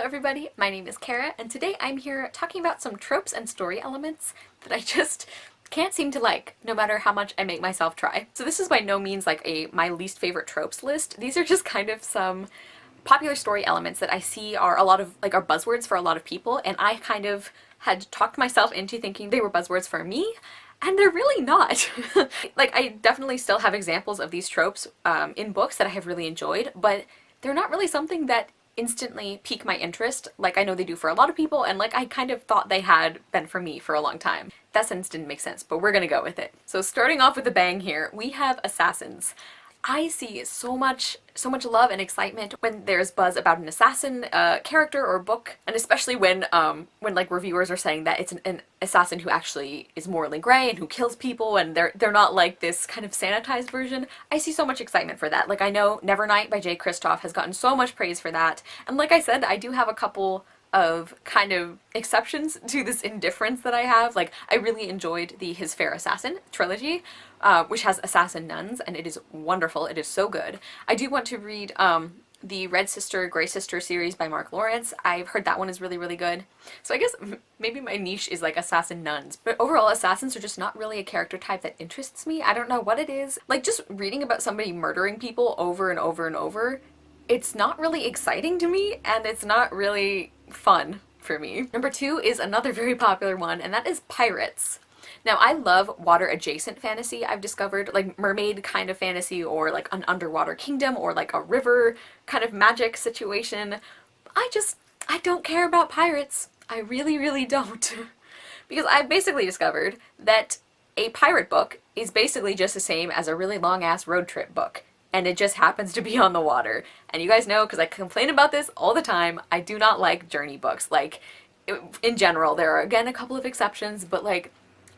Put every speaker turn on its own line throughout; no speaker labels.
everybody, my name is Kara, and today I'm here talking about some tropes and story elements that I just can't seem to like, no matter how much I make myself try. So this is by no means like my least favorite tropes list. These are just kind of some popular story elements that I see are a lot of, like, are buzzwords for a lot of people, and I kind of had talked myself into thinking they were buzzwords for me, and they're really not. Like, I definitely still have examples of these tropes in books that I have really enjoyed, but they're not really something that instantly pique my interest like I know they do for a lot of people, and like I kind of thought they had been for me for a long time. That sentence didn't make sense, but we're gonna go with it. So starting off with a bang here, we have assassins. I see so much love and excitement when there's buzz about an assassin character or book, and especially when like reviewers are saying that it's an assassin who actually is morally gray and who kills people, and they're not like this kind of sanitized version. I see so much excitement for that. Like, I know Nevernight by Jay Kristoff has gotten so much praise for that, and like I said, I do have a couple of kind of exceptions to this indifference that I have. Like, I really enjoyed the His Fair Assassin trilogy, which has assassin nuns, and it is wonderful. It is so good. I do want to read the Red Sister, Grey Sister series by Mark Lawrence. I've heard that one is really, really good. So I guess maybe my niche is like assassin nuns, but overall assassins are just not really a character type that interests me. I don't know what it is. Like, just reading about somebody murdering people over and over and over, it's not really exciting to me, and it's not really fun for me. Number two is another very popular one, and that is pirates. Now, I love water-adjacent fantasy, I've discovered, like mermaid kind of fantasy, or like an underwater kingdom, or like a river kind of magic situation. I don't care about pirates. I really, really don't. Because I've basically discovered that a pirate book is basically just the same as a really long-ass road trip book, and it just happens to be on the water. And you guys know, because I complain about this all the time, I do not like journey books. Like, in general, there are, again, a couple of exceptions, but like,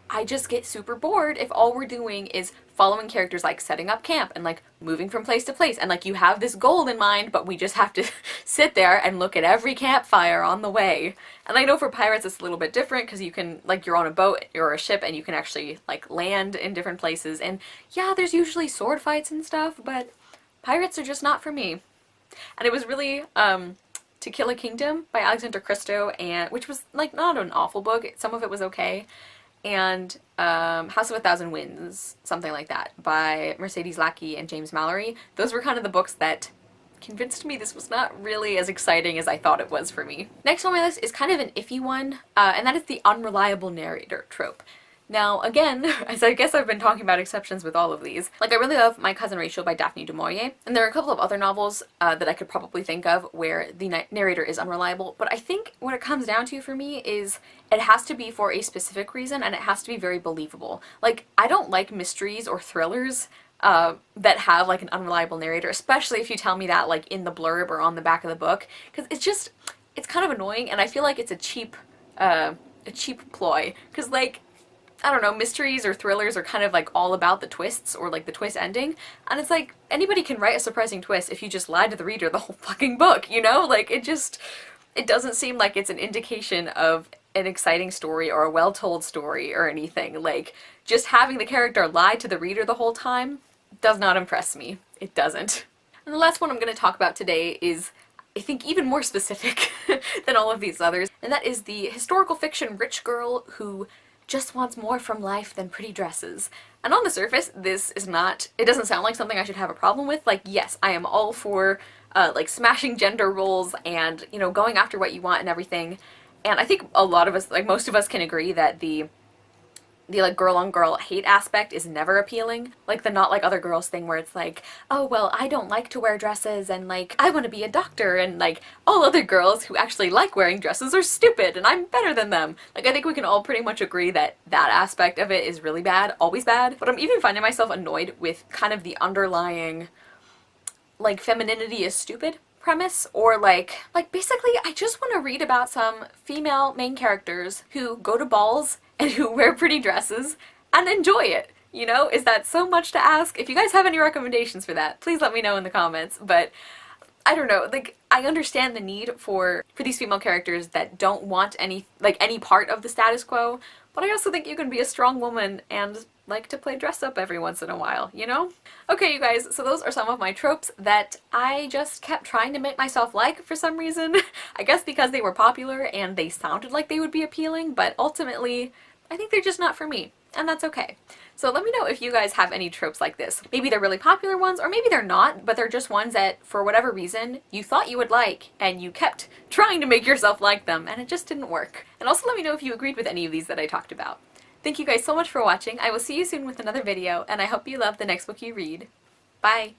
I just get super bored if all we're doing is following characters like setting up camp and like moving from place to place, and like you have this goal in mind, but we just have to sit there and look at every campfire on the way. And I know for pirates it's a little bit different because you can, like, you're on a boat or a ship and you can actually like land in different places, and yeah, there's usually sword fights and stuff, but pirates are just not for me. And it was really To Kill a Kingdom by Alexander Christo, and which was like not an awful book, some of it was okay, and House of a Thousand Winds, something like that, by Mercedes Lackey and James Mallory. Those were kind of the books that convinced me this was not really as exciting as I thought it was for me. Next on my list is kind of an iffy one, and that is the unreliable narrator trope. Now, again, as I guess I've been talking about exceptions with all of these, like, I really love My Cousin Rachel by Daphne du Maurier, and there are a couple of other novels that I could probably think of where the narrator is unreliable, but I think what it comes down to for me is it has to be for a specific reason, and it has to be very believable. Like, I don't like mysteries or thrillers that have like an unreliable narrator, especially if you tell me that like in the blurb or on the back of the book, because it's kind of annoying, and I feel like it's a cheap ploy, because like, I don't know, mysteries or thrillers are kind of like all about the twists or like the twist ending, and it's like anybody can write a surprising twist if you just lie to the reader the whole fucking book, you know? Like, it doesn't seem like it's an indication of an exciting story or a well-told story or anything. Like, just having the character lie to the reader the whole time does not impress me. It doesn't. And the last one I'm going to talk about today is, I think, even more specific than all of these others, and that is the historical fiction rich girl who just wants more from life than pretty dresses. And on the surface, this is not, it doesn't sound like something I should have a problem with. Like, yes, I am all for like smashing gender roles and, you know, going after what you want and everything. And I think a lot of us, like most of us, can agree that the like girl on girl hate aspect is never appealing. Like the not like other girls thing where it's like, oh well, I don't like to wear dresses, and like I want to be a doctor, and like all other girls who actually like wearing dresses are stupid and I'm better than them. Like, I think we can all pretty much agree that that aspect of it is really bad, always bad. But I'm even finding myself annoyed with kind of the underlying like femininity is stupid premise, or like basically I just want to read about some female main characters who go to balls and who wear pretty dresses and enjoy it. You know, is that so much to ask? If you guys have any recommendations for that, please let me know in the comments. But I don't know, like, I understand the need for these female characters that don't want any part of the status quo, but I also think you can be a strong woman and like to play dress up every once in a while, you know? Okay, you guys, so those are some of my tropes that I just kept trying to make myself like for some reason. I guess because they were popular and they sounded like they would be appealing, but ultimately, I think they're just not for me, and that's okay. So let me know if you guys have any tropes like this. Maybe they're really popular ones, or maybe they're not, but they're just ones that, for whatever reason, you thought you would like, and you kept trying to make yourself like them, and it just didn't work. And also let me know if you agreed with any of these that I talked about. Thank you guys so much for watching. I will see you soon with another video, and I hope you love the next book you read. Bye!